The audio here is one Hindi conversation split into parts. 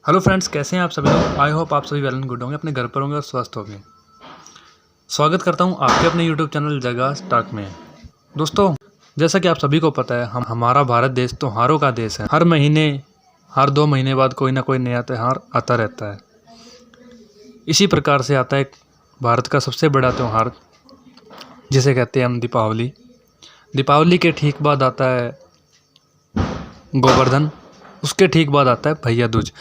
हेलो फ्रेंड्स, कैसे हैं आप सभी लोग। आई होप आप सभी वेल एंड गुड होंगे, अपने घर पर होंगे और स्वस्थ होंगे। स्वागत करता हूं आपके अपने यूट्यूब चैनल जगास टॉक में। दोस्तों, जैसा कि आप सभी को पता है, हमारा भारत देश त्योहारों का देश है। हर महीने, हर 2 महीने बाद कोई ना कोई नया त्यौहार आता रहता है। इसी प्रकार से आता है भारत का सबसे बड़ा त्यौहार, जिसे कहते हैं हम दीपावली। दीपावली के ठीक बाद आता है गोवर्धन, उसके ठीक बाद आता है भैया दूज।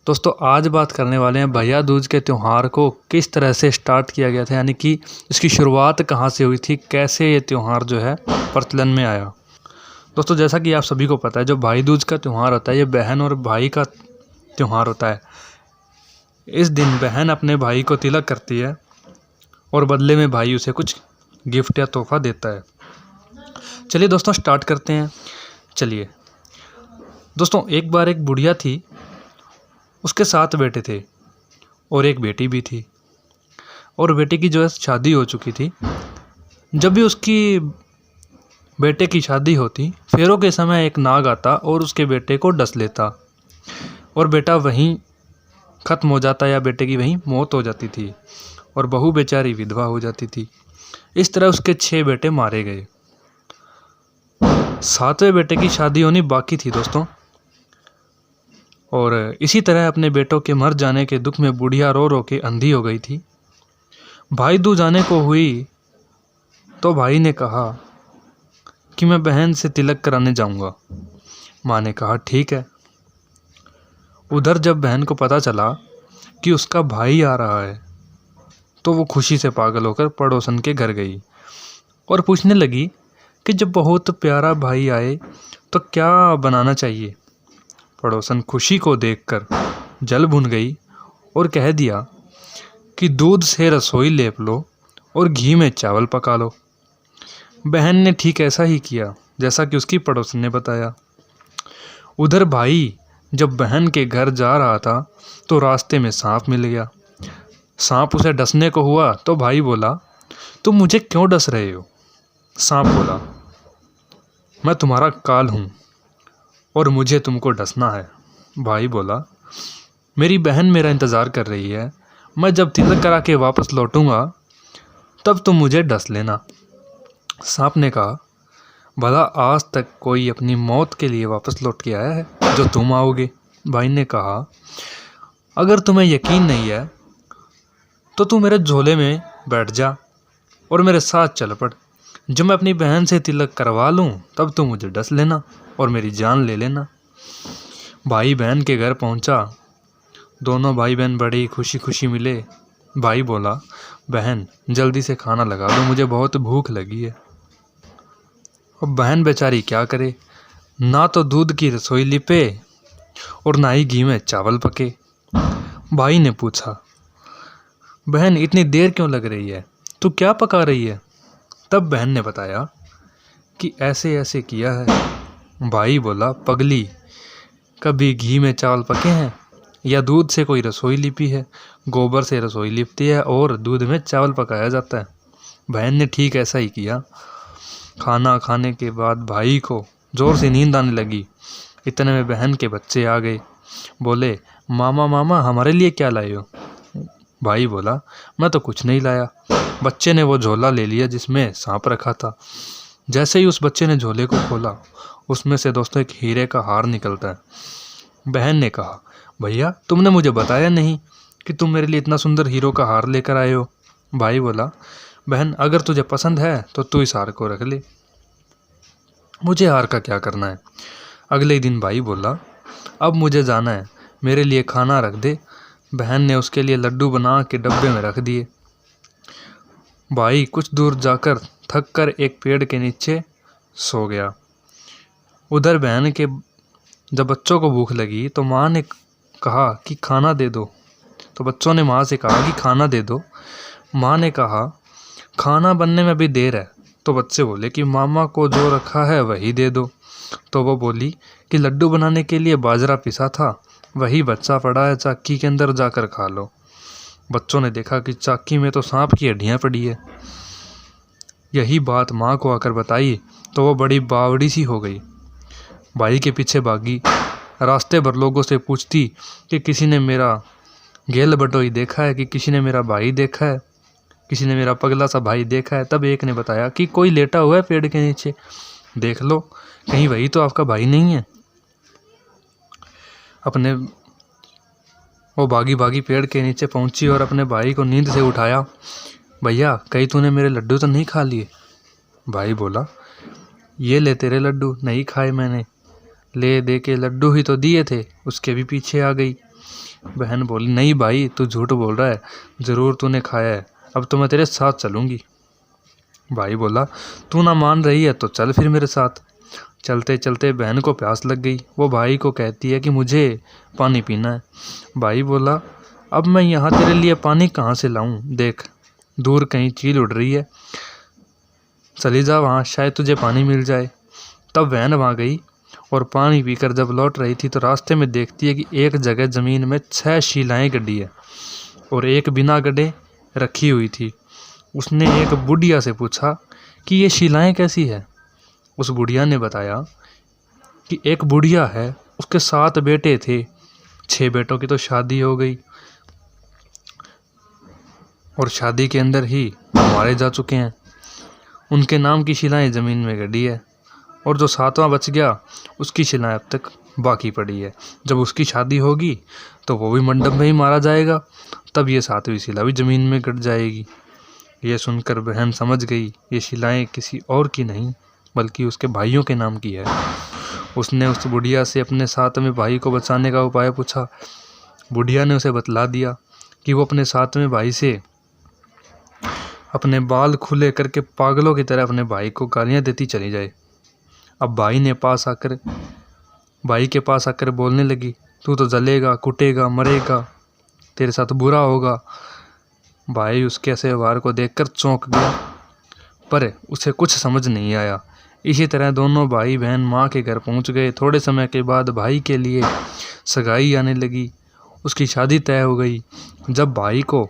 दोस्तों, आज बात करने वाले हैं भैया दूज के त्यौहार को किस तरह से स्टार्ट किया गया था, यानी कि इसकी शुरुआत कहाँ से हुई थी, कैसे ये त्यौहार जो है प्रचलन में आया। दोस्तों, जैसा कि आप सभी को पता है, जो भाई दूज का त्यौहार होता है, ये बहन और भाई का त्यौहार होता है। इस दिन बहन अपने भाई को तिलक करती है और बदले में भाई उसे कुछ गिफ्ट या तोहफा देता है। चलिए दोस्तों, स्टार्ट करते हैं। चलिए दोस्तों, एक बार एक बुढ़िया थी, उसके 7 बेटे थे और एक बेटी भी थी, और बेटे की जो है शादी हो चुकी थी। जब भी उसकी बेटे की शादी होती, फेरों के समय एक नाग आता और उसके बेटे को डस लेता, और बेटा वहीं ख़त्म हो जाता या बेटे की वहीं मौत हो जाती थी, और बहू बेचारी विधवा हो जाती थी। इस तरह उसके 6 बेटे मारे गए। 7वें बेटे की शादी होनी बाकी थी दोस्तों, और इसी तरह अपने बेटों के मर जाने के दुख में बुढ़िया रो रो के अंधी हो गई थी। भाई दूज आने को हुई तो भाई ने कहा कि मैं बहन से तिलक कराने जाऊंगा। माँ ने कहा ठीक है। उधर जब बहन को पता चला कि उसका भाई आ रहा है, तो वो खुशी से पागल होकर पड़ोसन के घर गई और पूछने लगी कि जब बहुत प्यारा भाई आए तो क्या बनाना चाहिए। पड़ोसन खुशी को देखकर जल भुन गई और कह दिया कि दूध से रसोई लेप लो और घी में चावल पका लो। बहन ने ठीक ऐसा ही किया जैसा कि उसकी पड़ोसन ने बताया। उधर भाई जब बहन के घर जा रहा था तो रास्ते में सांप मिल गया। सांप उसे डसने को हुआ तो भाई बोला, तुम मुझे क्यों डस रहे हो। सांप बोला, मैं तुम्हारा काल हूँ और मुझे तुमको डसना है। भाई बोला, मेरी बहन मेरा इंतज़ार कर रही है, मैं जब तिलक करा के वापस लौटूंगा तब तुम मुझे डस लेना। सांप ने कहा, भला आज तक कोई अपनी मौत के लिए वापस लौट के आया है जो तुम आओगे। भाई ने कहा, अगर तुम्हें यकीन नहीं है तो तू मेरे झोले में बैठ जा और मेरे साथ चल पड़। जब मैं अपनी बहन से तिलक करवा लूँ तब तू मुझे डस लेना और मेरी जान ले लेना। भाई बहन के घर पहुंचा। दोनों भाई बहन बड़ी खुशी खुशी मिले। भाई बोला, बहन जल्दी से खाना लगा दो, मुझे बहुत भूख लगी है। अब बहन बेचारी क्या करे, ना तो दूध की रसोई लिपे और ना ही घी में चावल पके। भाई ने पूछा, बहन इतनी देर क्यों लग रही है, तू क्या पका रही है। तब बहन ने बताया कि ऐसे ऐसे किया है। भाई बोला, पगली, कभी घी में चावल पके हैं या दूध से कोई रसोई लिपी है। गोबर से रसोई लिपती है और दूध में चावल पकाया जाता है। बहन ने ठीक ऐसा ही किया। खाना खाने के बाद भाई को जोर से नींद आने लगी। इतने में बहन के बच्चे आ गए। बोले, मामा मामा हमारे लिए क्या लाए हो। भाई बोला, मैं तो कुछ नहीं लाया। बच्चे ने वो झोला ले लिया जिसमें सांप रखा था। जैसे ही उस बच्चे ने झोले को खोला, उसमें से दोस्तों एक हीरे का हार निकलता है। बहन ने कहा, भैया तुमने मुझे बताया नहीं कि तुम मेरे लिए इतना सुंदर हीरो का हार लेकर आए हो। भाई बोला, बहन अगर तुझे पसंद है तो तू इस हार को रख ले, मुझे हार का क्या करना है। अगले दिन भाई बोला, अब मुझे जाना है, मेरे लिए खाना रख दे। बहन ने उसके लिए लड्डू बना के डब्बे में रख दिए। भाई कुछ दूर जाकर थक कर एक पेड़ के नीचे सो गया। उधर बहन के जब बच्चों को भूख लगी तो माँ ने कहा कि खाना दे दो। तो बच्चों ने माँ से कहा कि खाना दे दो। माँ ने कहा, खाना बनने में अभी देर है। तो बच्चे बोले कि मामा को जो रखा है वही दे दो। तो वो बोली कि लड्डू बनाने के लिए बाजरा पिसा था, वही बच्चा पड़ा है, चाकी के अंदर जाकर खा लो। बच्चों ने देखा कि चाकी में तो सांप की हड्डियाँ पड़ी है। यही बात माँ को आकर बताई तो वो बड़ी बावड़ी सी हो गई। भाई के पीछे भागी रास्ते भर लोगों से पूछती कि किसी ने मेरा गेल बटोई देखा है, कि किसी ने मेरा भाई देखा है, किसी ने मेरा पगला सा भाई देखा है। तब एक ने बताया कि कोई लेटा हुआ है पेड़ के नीचे, देख लो, कहीं वही तो आपका भाई नहीं है। अपने वो भागी भागी पेड़ के नीचे पहुंची और अपने भाई को नींद से उठाया। भैया, कहीं तूने मेरे लड्डू तो नहीं खा लिए? भाई बोला, ये ले तेरे लड्डू, नहीं खाए मैंने, ले दे के लड्डू ही तो दिए थे, उसके भी पीछे आ गई। बहन बोली, नहीं भाई, तू झूठ बोल रहा है, ज़रूर तूने खाया है, अब तो मैं तेरे साथ चलूँगी। भाई बोला, तू ना मान रही है तो चल फिर मेरे साथ। चलते चलते बहन को प्यास लग गई। वो भाई को कहती है कि मुझे पानी पीना है। भाई बोला, अब मैं यहाँ तेरे लिए पानी कहाँ से लाऊं? देख, दूर कहीं चील उड़ रही है, चली जा वहाँ, शायद तुझे पानी मिल जाए। तब बहन वहाँ गई और पानी पीकर जब लौट रही थी तो रास्ते में देखती है कि एक जगह ज़मीन में 6 शिलाएँ गड़ी है और एक बिना गड्ढे रखी हुई थी। उसने एक बुढ़िया से पूछा कि ये शिलाएँ कैसी है? उस बुढ़िया ने बताया कि एक बुढ़िया है, उसके 7 बेटे थे, 6 बेटों की तो शादी हो गई और शादी के अंदर ही मारे जा चुके हैं। उनके नाम की शिलाएं ज़मीन में गड़ी है और जो 7वां बच गया उसकी शिलाएं अब तक बाकी पड़ी है। जब उसकी शादी होगी तो वो भी मंडप में ही मारा जाएगा, तब ये 7वीं शिला भी ज़मीन में गड़ जाएगी। ये सुनकर बहन समझ गई ये शिलाएं किसी और की नहीं बल्कि उसके भाइयों के नाम की है। उसने उस बुढ़िया से अपने 7वें भाई को बचाने का उपाय पूछा। बुढ़िया ने उसे बतला दिया कि वो अपने 7वें भाई से अपने बाल खुले करके पागलों की तरह अपने भाई को गालियाँ देती चली जाए। अब भाई के पास आकर बोलने लगी, तू तो जलेगा, कुटेगा, मरेगा, तेरे साथ बुरा होगा। भाई उसके ऐसे व्यवहार को देखकर चौंक गया, पर उसे कुछ समझ नहीं आया। इसी तरह दोनों भाई बहन माँ के घर पहुँच गए। थोड़े समय के बाद भाई के लिए सगाई आने लगी, उसकी शादी तय हो गई। जब भाई को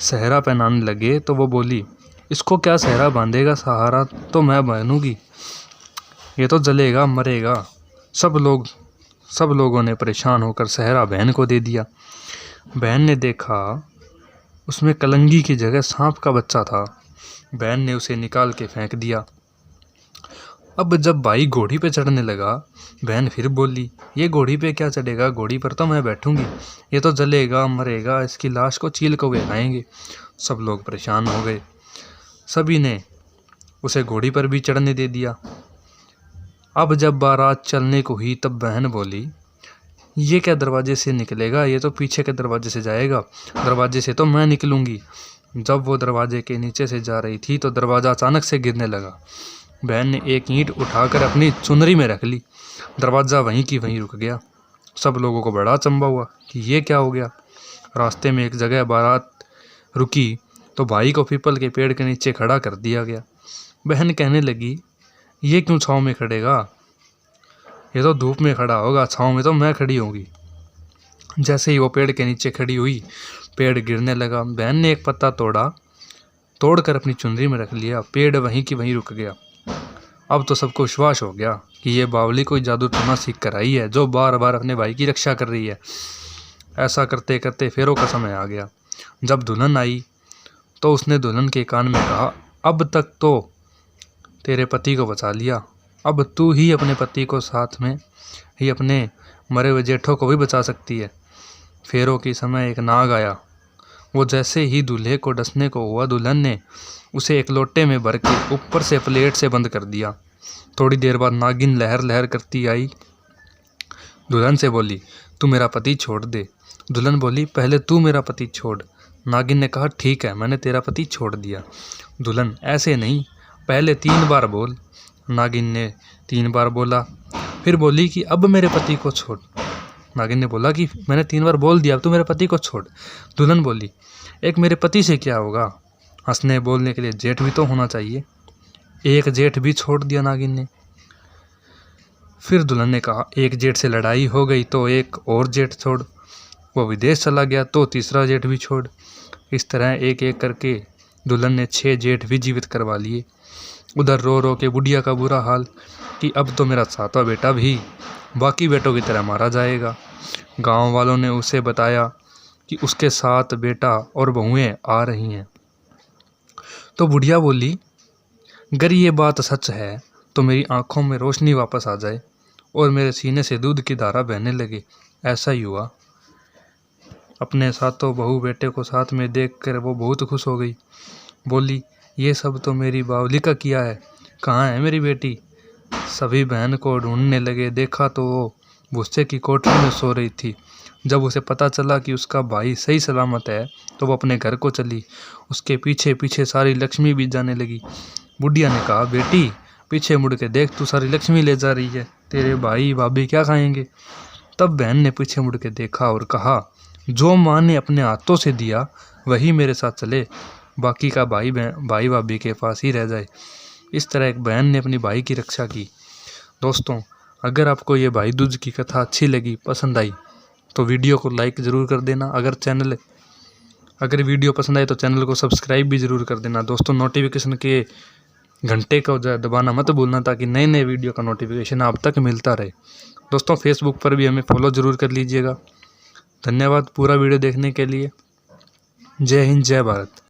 सहरा पहनाने लगे तो वो बोली, इसको क्या सहरा बांधेगा, सहारा तो मैं बनूंगी, ये तो जलेगा, मरेगा। सब लोगों ने परेशान होकर सहरा बहन को दे दिया। बहन ने देखा उसमें कलंगी की जगह सांप का बच्चा था। बहन ने उसे निकाल के फेंक दिया। अब जब भाई घोड़ी पे चढ़ने लगा, बहन फिर बोली, ये घोड़ी पे क्या चढ़ेगा, घोड़ी पर तो मैं बैठूंगी, ये तो जलेगा, मरेगा, इसकी लाश को चील कौवे खाएंगे। सब लोग परेशान हो गए, सभी ने उसे घोड़ी पर भी चढ़ने दे दिया। अब जब बारात चलने को हुई तब बहन बोली, ये क्या दरवाजे से निकलेगा, ये तो पीछे के दरवाजे से जाएगा, दरवाजे से तो मैं निकलूंगी। जब वो दरवाजे के नीचे से जा रही थी तो दरवाज़ा अचानक से गिरने लगा। बहन ने एक ईंट उठाकर अपनी चुनरी में रख ली, दरवाज़ा वहीं की वहीं रुक गया। सब लोगों को बड़ा अचंभा हुआ कि ये क्या हो गया। रास्ते में एक जगह बारात रुकी तो भाई को पीपल के पेड़ के नीचे खड़ा कर दिया गया। बहन कहने लगी, ये क्यों छाँव में खड़ेगा, ये तो धूप में खड़ा होगा, छाँव में तो मैं खड़ी होंगी। जैसे ही वो पेड़ के नीचे खड़ी हुई, पेड़ गिरने लगा। बहन ने एक पत्ता तोड़कर अपनी चुनरी में रख लिया, पेड़ वहीं की वहीं रुक गया। अब तो सबको विश्वास हो गया कि ये बावली कोई जादू टोना सीख कर आई है जो बार बार अपने भाई की रक्षा कर रही है। ऐसा करते करते फेरों का समय आ गया। जब दुल्हन आई तो उसने दुल्हन के कान में कहा, अब तक तो तेरे पति को बचा लिया, अब तू ही अपने पति को साथ में ही अपने मरे हुए जेठों को भी बचा सकती है। फेरों के समय एक नाग आया, वो जैसे ही दूल्हे को डसने को हुआ, दुल्हन ने उसे एक लोटे में भर के ऊपर से प्लेट से बंद कर दिया। थोड़ी देर बाद नागिन लहर लहर करती आई, दुल्हन से बोली, तू मेरा पति छोड़ दे। दुल्हन बोली, पहले तू मेरा पति छोड़। नागिन ने कहा, ठीक है, मैंने तेरा पति छोड़ दिया। दुल्हन, ऐसे नहीं, पहले 3 बार बोल। नागिन ने 3 बार बोला, फिर बोली कि अब मेरे पति को छोड़। नागिन ने बोला कि मैंने 3 बार बोल दिया, अब तू मेरे पति को छोड़। दुल्हन बोली, एक मेरे पति से क्या होगा, हंसने बोलने के लिए जेठ भी तो होना चाहिए। एक जेठ भी छोड़ दिया नागिन ने। फिर दुल्हन ने कहा, एक जेठ से लड़ाई हो गई तो एक और जेठ छोड़, वो विदेश चला गया तो तीसरा जेठ भी छोड़। इस तरह एक एक करके दुल्हन ने 6 जेठ भी जीवित करवा लिए। उधर रो रो के बुढ़िया का बुरा हाल कि अब तो मेरा 7वां बेटा भी बाकी बेटों की तरह मारा जाएगा। गांव वालों ने उसे बताया कि उसके साथ बेटा और बहुएं आ रही हैं। तो बुढ़िया बोली, अगर ये बात सच है तो मेरी आंखों में रोशनी वापस आ जाए और मेरे सीने से दूध की धारा बहने लगे। ऐसा ही हुआ। अपने साथों बहू बेटे को साथ में देखकर वो बहुत खुश हो गई। बोली, ये सब तो मेरी बावली का किया है, कहाँ है मेरी बेटी? सभी बहन को ढूंढने लगे। देखा तो वो भुस्से की कोठरी में सो रही थी। जब उसे पता चला कि उसका भाई सही सलामत है तो वो अपने घर को चली। उसके पीछे पीछे सारी लक्ष्मी भी जाने लगी। बुढ़िया ने कहा, बेटी पीछे मुड़ के देख, तू सारी लक्ष्मी ले जा रही है, तेरे भाई भाभी क्या खाएंगे? तब बहन ने पीछे मुड़ के देखा और कहा, जो माँ ने अपने हाथों से दिया वही मेरे साथ चले, बाकी का भाई भाभी के पास ही रह जाए। इस तरह एक बहन ने अपनी भाई की रक्षा की। दोस्तों, अगर आपको ये भाई दूज की कथा अच्छी लगी, पसंद आई, तो वीडियो को लाइक ज़रूर कर देना। अगर वीडियो पसंद आए तो चैनल को सब्सक्राइब भी ज़रूर कर देना। दोस्तों, नोटिफिकेशन के घंटे को दबाना मत भूलना ताकि नए नए वीडियो का नोटिफिकेशन आप तक मिलता रहे। दोस्तों, फेसबुक पर भी हमें फॉलो ज़रूर कर लीजिएगा। धन्यवाद पूरा वीडियो देखने के लिए। जय हिंद, जय भारत।